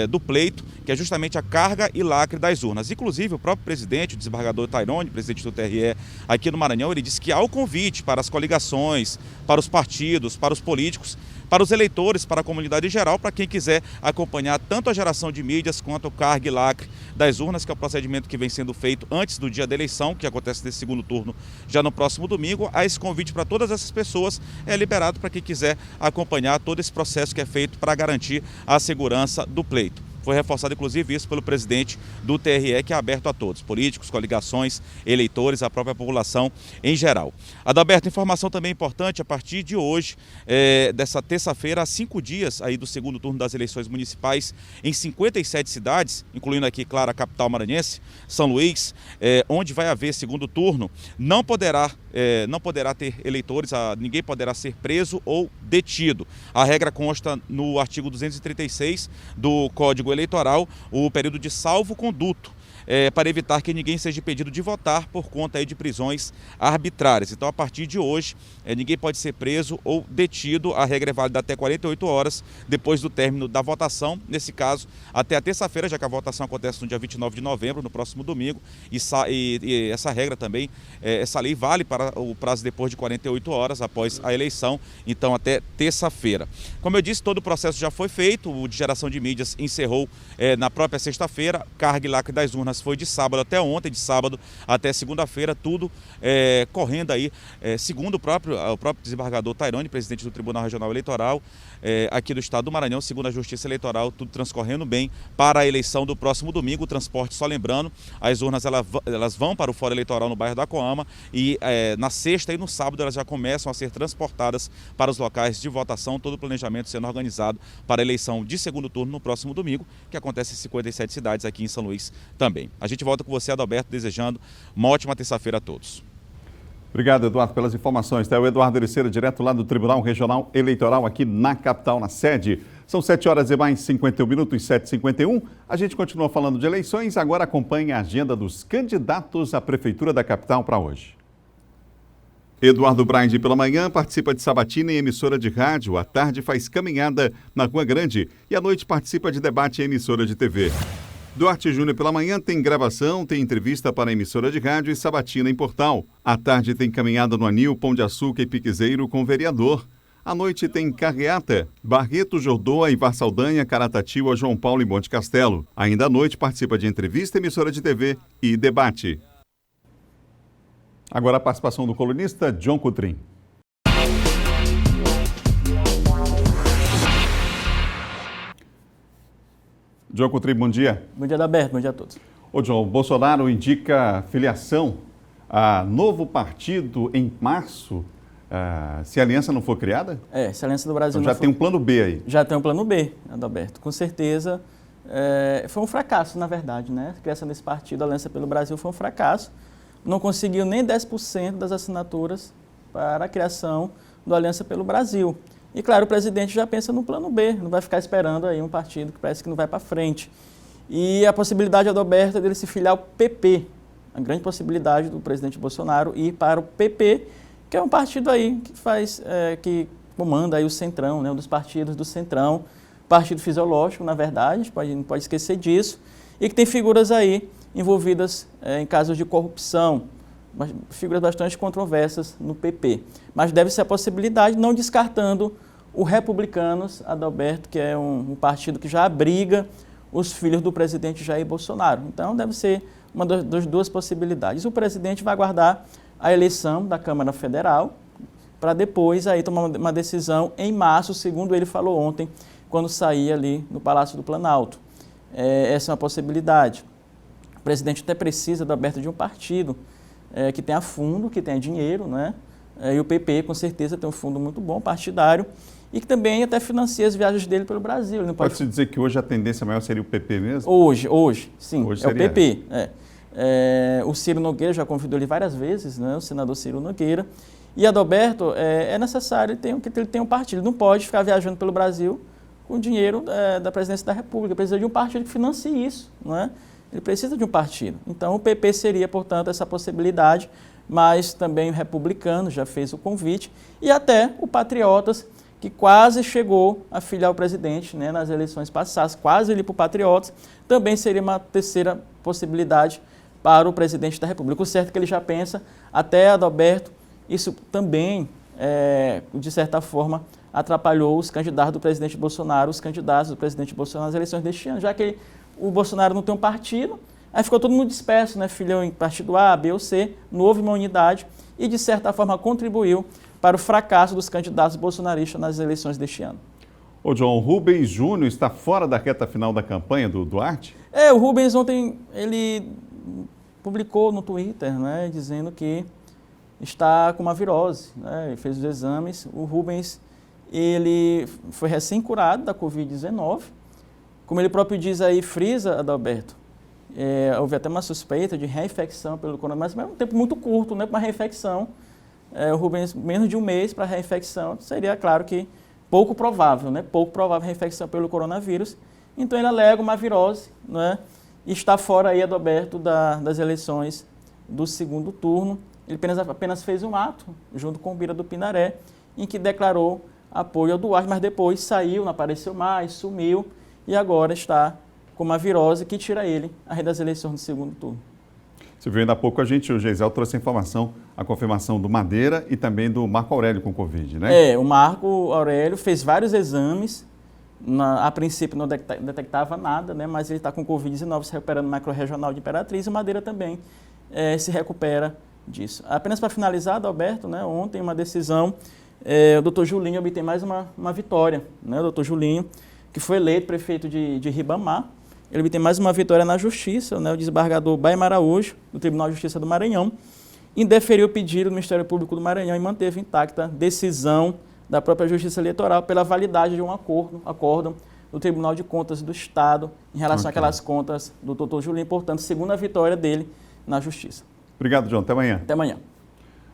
do pleito, que é justamente a carga e lacre das urnas. Inclusive, o próprio presidente, o desembargador Tairone, presidente do TRE aqui no Maranhão, ele disse que há o convite para as coligações, para os partidos, para os políticos, para os eleitores, para a comunidade em geral, para quem quiser acompanhar tanto a geração de mídias quanto o carga e lacre das urnas, que é o procedimento que vem sendo feito antes do dia da eleição, que acontece nesse segundo turno já no próximo domingo. Há esse convite para todas essas pessoas, é liberado para quem quiser acompanhar todo esse processo que é feito para garantir a segurança do pleito. Foi reforçado, inclusive, isso pelo presidente do TRE, que é aberto a todos, políticos, coligações, eleitores, a própria população em geral. Adalberto, informação também importante, a partir de hoje, dessa terça-feira, há 5 dias aí do segundo turno das eleições municipais em 57 cidades, incluindo aqui, claro, a capital maranhense, São Luís, onde vai haver segundo turno, não poderá ter eleitores, ninguém poderá ser preso ou detido. A regra consta no artigo 236 do Código Eleitoral, o período de salvo-conduto. para evitar que ninguém seja impedido de votar por conta aí de prisões arbitrárias. Então, a partir de hoje, ninguém pode ser preso ou detido. A regra é válida até 48 horas depois do término da votação. Nesse caso, até a terça-feira, já que a votação acontece no dia 29 de novembro, no próximo domingo. E essa regra também, essa lei vale para o prazo depois de 48 horas após a eleição, então até terça-feira. Como eu disse, todo o processo já foi feito, o de geração de mídias encerrou na própria sexta-feira, carga e lacre das urnas foi de sábado até ontem, de sábado até segunda-feira, tudo correndo aí, segundo o próprio desembargador Tairone, presidente do Tribunal Regional Eleitoral aqui do estado do Maranhão, segundo a Justiça Eleitoral, tudo transcorrendo bem para a eleição do próximo domingo. O transporte, só lembrando, as urnas elas vão para o Fórum Eleitoral no bairro da Coama e na sexta e no sábado elas já começam a ser transportadas para os locais de votação, todo o planejamento sendo organizado para a eleição de segundo turno no próximo domingo, que acontece em 57 cidades aqui em São Luís também. A gente volta com você, Adalberto, desejando uma ótima terça-feira a todos. Obrigado, Eduardo, pelas informações. Tá o Eduardo Ericeira, direto lá do Tribunal Regional Eleitoral, aqui na capital, na sede. São 7 horas e mais 51 minutos, 7h51. A gente continua falando de eleições, agora acompanha a agenda dos candidatos à Prefeitura da capital para hoje. Eduardo Braide, pela manhã, participa de sabatina em emissora de rádio. À tarde, faz caminhada na Rua Grande e à noite participa de debate em emissora de TV. Duarte Júnior, pela manhã, tem gravação, tem entrevista para a emissora de rádio e sabatina em portal. À tarde, tem caminhada no Anil, Pão de Açúcar e Piquezeiro com vereador. À noite, tem carreata, Barreto, Jordoa, Ivar Saldanha, Caratatiba, João Paulo e Monte Castelo. Ainda à noite, participa de entrevista, emissora de TV e debate. Agora a participação do colunista John Coutrin. John Coutrin, bom dia. Bom dia, Adalberto. Bom dia a todos. Ô John, Bolsonaro indica filiação a novo partido em março, se a aliança não for criada? Se a Aliança do Brasil então já tem um plano B aí. Já tem um plano B, Adalberto. Com certeza, foi um fracasso, na verdade, né? A criação desse partido, a Aliança pelo Brasil, foi um fracasso. Não conseguiu nem 10% das assinaturas para a criação do Aliança pelo Brasil. E, claro, o presidente já pensa no plano B, não vai ficar esperando aí um partido que parece que não vai para frente. E a possibilidade, Adalberto, dele se filiar ao PP, a grande possibilidade do presidente Bolsonaro ir para o PP, que é um partido aí que que comanda aí o Centrão, né, um dos partidos do Centrão, partido fisiológico, na verdade, a gente não pode esquecer disso, e que tem figuras aí envolvidas em casos de corrupção, figuras bastante controversas no PP. Mas deve ser a possibilidade, não descartando o Republicanos, Adalberto, que é um partido que já abriga os filhos do presidente Jair Bolsonaro. Então, deve ser uma das duas possibilidades. O presidente vai aguardar a eleição da Câmara Federal para depois aí tomar uma decisão em março, segundo ele falou ontem, quando saía ali no Palácio do Planalto. Essa é uma possibilidade. O presidente até precisa, Adalberto, de um partido que tenha fundo, que tenha dinheiro, né? E o PP, com certeza, tem um fundo muito bom, partidário, e que também até financia as viagens dele pelo Brasil. Ele não pode-se dizer que hoje a tendência maior seria o PP mesmo? Hoje, sim, hoje é o PP. O Ciro Nogueira já convidou ele várias vezes, né? O senador Ciro Nogueira. E, Adalberto, é necessário que ele tenha um partido. Ele não pode ficar viajando pelo Brasil com dinheiro da presidência da República. Ele precisa de um partido que financie isso, não é? Ele precisa de um partido. Então, o PP seria, portanto, essa possibilidade, mas também o Republicano já fez o convite, e até o Patriotas, que quase chegou a filiar o presidente, né, nas eleições passadas, quase ele para o Patriotas, também seria uma terceira possibilidade para o presidente da República. O certo é que ele já pensa, até, Adalberto, isso também, de certa forma, atrapalhou os candidatos do presidente Bolsonaro, os candidatos do presidente Bolsonaro nas eleições deste ano, já que o Bolsonaro não tem um partido, aí ficou todo mundo disperso, né? Filiou em partido A, B ou C, não houve uma unidade e, de certa forma, contribuiu para o fracasso dos candidatos bolsonaristas nas eleições deste ano. Ô John, o Rubens Júnior está fora da reta final da campanha do Duarte? O Rubens ontem, ele publicou no Twitter, né, dizendo que está com uma virose, né? Ele fez os exames. O Rubens, ele foi recém-curado da Covid-19. Como ele próprio diz aí, frisa, Adalberto, houve até uma suspeita de reinfecção pelo coronavírus, mas é um tempo muito curto, né, para uma reinfecção. O Rubens, menos de um mês para a reinfecção, seria, claro que, pouco provável, né? Pouco provável a reinfecção pelo coronavírus. Então, ele alega uma virose, né? e está fora aí, Adalberto, das eleições do segundo turno. Ele apenas fez um ato, junto com o Bira do Pindaré, em que declarou apoio ao Duarte, mas depois saiu, não apareceu mais, sumiu, e agora está com uma virose que tira ele aí das eleições do segundo turno. Você viu ainda há pouco o Geisel trouxe a informação, a confirmação do Madeira e também do Marco Aurélio com Covid, né? O Marco Aurélio fez vários exames, a princípio não detectava nada, né? Mas ele está com Covid-19 se recuperando no macro-regional de Imperatriz, e o Madeira também se recupera disso. Apenas para finalizar, Adalberto, né? Ontem uma decisão, o doutor Julinho obtém mais uma vitória, né? O doutor Julinho, que foi eleito prefeito de Ribamar, ele obtém mais uma vitória na Justiça, né? O desembargador Baima Araújo, do Tribunal de Justiça do Maranhão, indeferiu o pedido do Ministério Público do Maranhão e manteve intacta a decisão da própria Justiça Eleitoral pela validade de um acórdão do Tribunal de Contas do Estado em relação àquelas contas do doutor Julinho, portanto, segunda vitória dele na Justiça. Obrigado, John. Até amanhã. Até amanhã.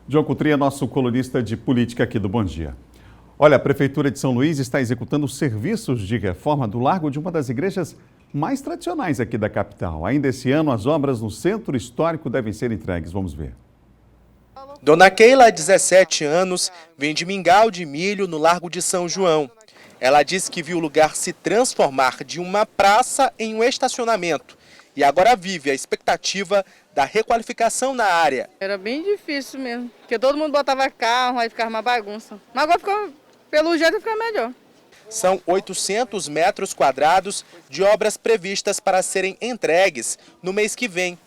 John Coutrinha, nosso colunista de política aqui do Bom Dia. Olha, a Prefeitura de São Luís está executando serviços de reforma do largo de uma das igrejas mais tradicionais aqui da capital. Ainda esse ano, as obras no Centro Histórico devem ser entregues. Vamos ver. Dona Keila, há 17 anos, vende mingau de milho no Largo de São João. Ela diz que viu o lugar se transformar de uma praça em um estacionamento e agora vive a expectativa da requalificação na área. Era bem difícil mesmo, porque todo mundo botava carro, aí ficava uma bagunça. Mas agora ficou, pelo jeito fica melhor. São 800 metros quadrados de obras previstas para serem entregues no mês que vem.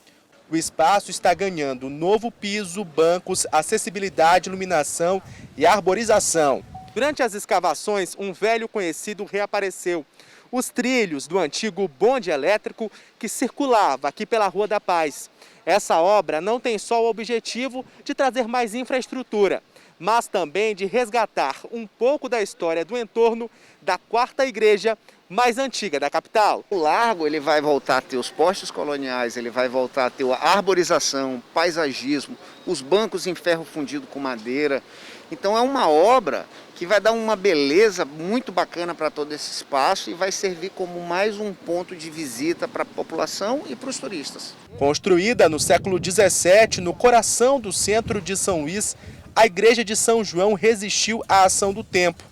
O espaço está ganhando novo piso, bancos, acessibilidade, iluminação e arborização. Durante as escavações, um velho conhecido reapareceu. Os trilhos do antigo bonde elétrico que circulava aqui pela Rua da Paz. Essa obra não tem só o objetivo de trazer mais infraestrutura, mas também de resgatar um pouco da história do entorno da quarta igreja mais antiga da capital. O largo ele vai voltar a ter os postes coloniais, ele vai voltar a ter a arborização, paisagismo, os bancos em ferro fundido com madeira. Então é uma obra que vai dar uma beleza muito bacana para todo esse espaço e vai servir como mais um ponto de visita para a população e para os turistas. Construída no século XVII, no coração do centro de São Luís, a Igreja de São João resistiu à ação do tempo.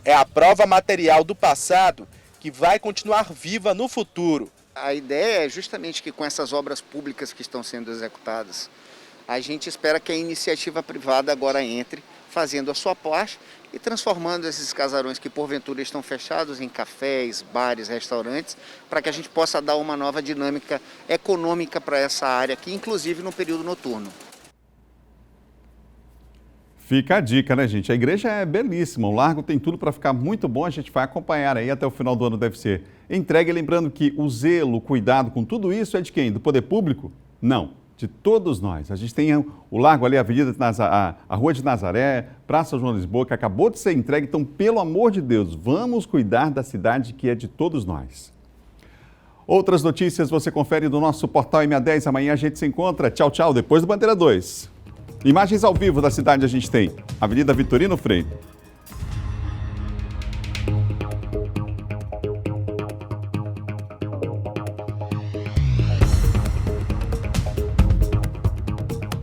É a prova material do passado que vai continuar viva no futuro. A ideia é justamente que com essas obras públicas que estão sendo executadas, a gente espera que a iniciativa privada agora entre, fazendo a sua parte e transformando esses casarões que porventura estão fechados em cafés, bares, restaurantes, para que a gente possa dar uma nova dinâmica econômica para essa área aqui, inclusive no período noturno. Fica a dica, né, gente? A igreja é belíssima, o largo tem tudo para ficar muito bom, a gente vai acompanhar aí até o final do ano, deve ser entregue. Lembrando que o zelo, o cuidado com tudo isso é de quem? Do poder público? Não, de todos nós. A gente tem o largo ali, a Rua de Nazaré, Praça João Lisboa, que acabou de ser entregue, então, pelo amor de Deus, vamos cuidar da cidade que é de todos nós. Outras notícias você confere no nosso portal MA10, amanhã a gente se encontra. Tchau, tchau, depois do Bandeira 2. Imagens ao vivo da cidade a gente tem Avenida Vitorino Freire,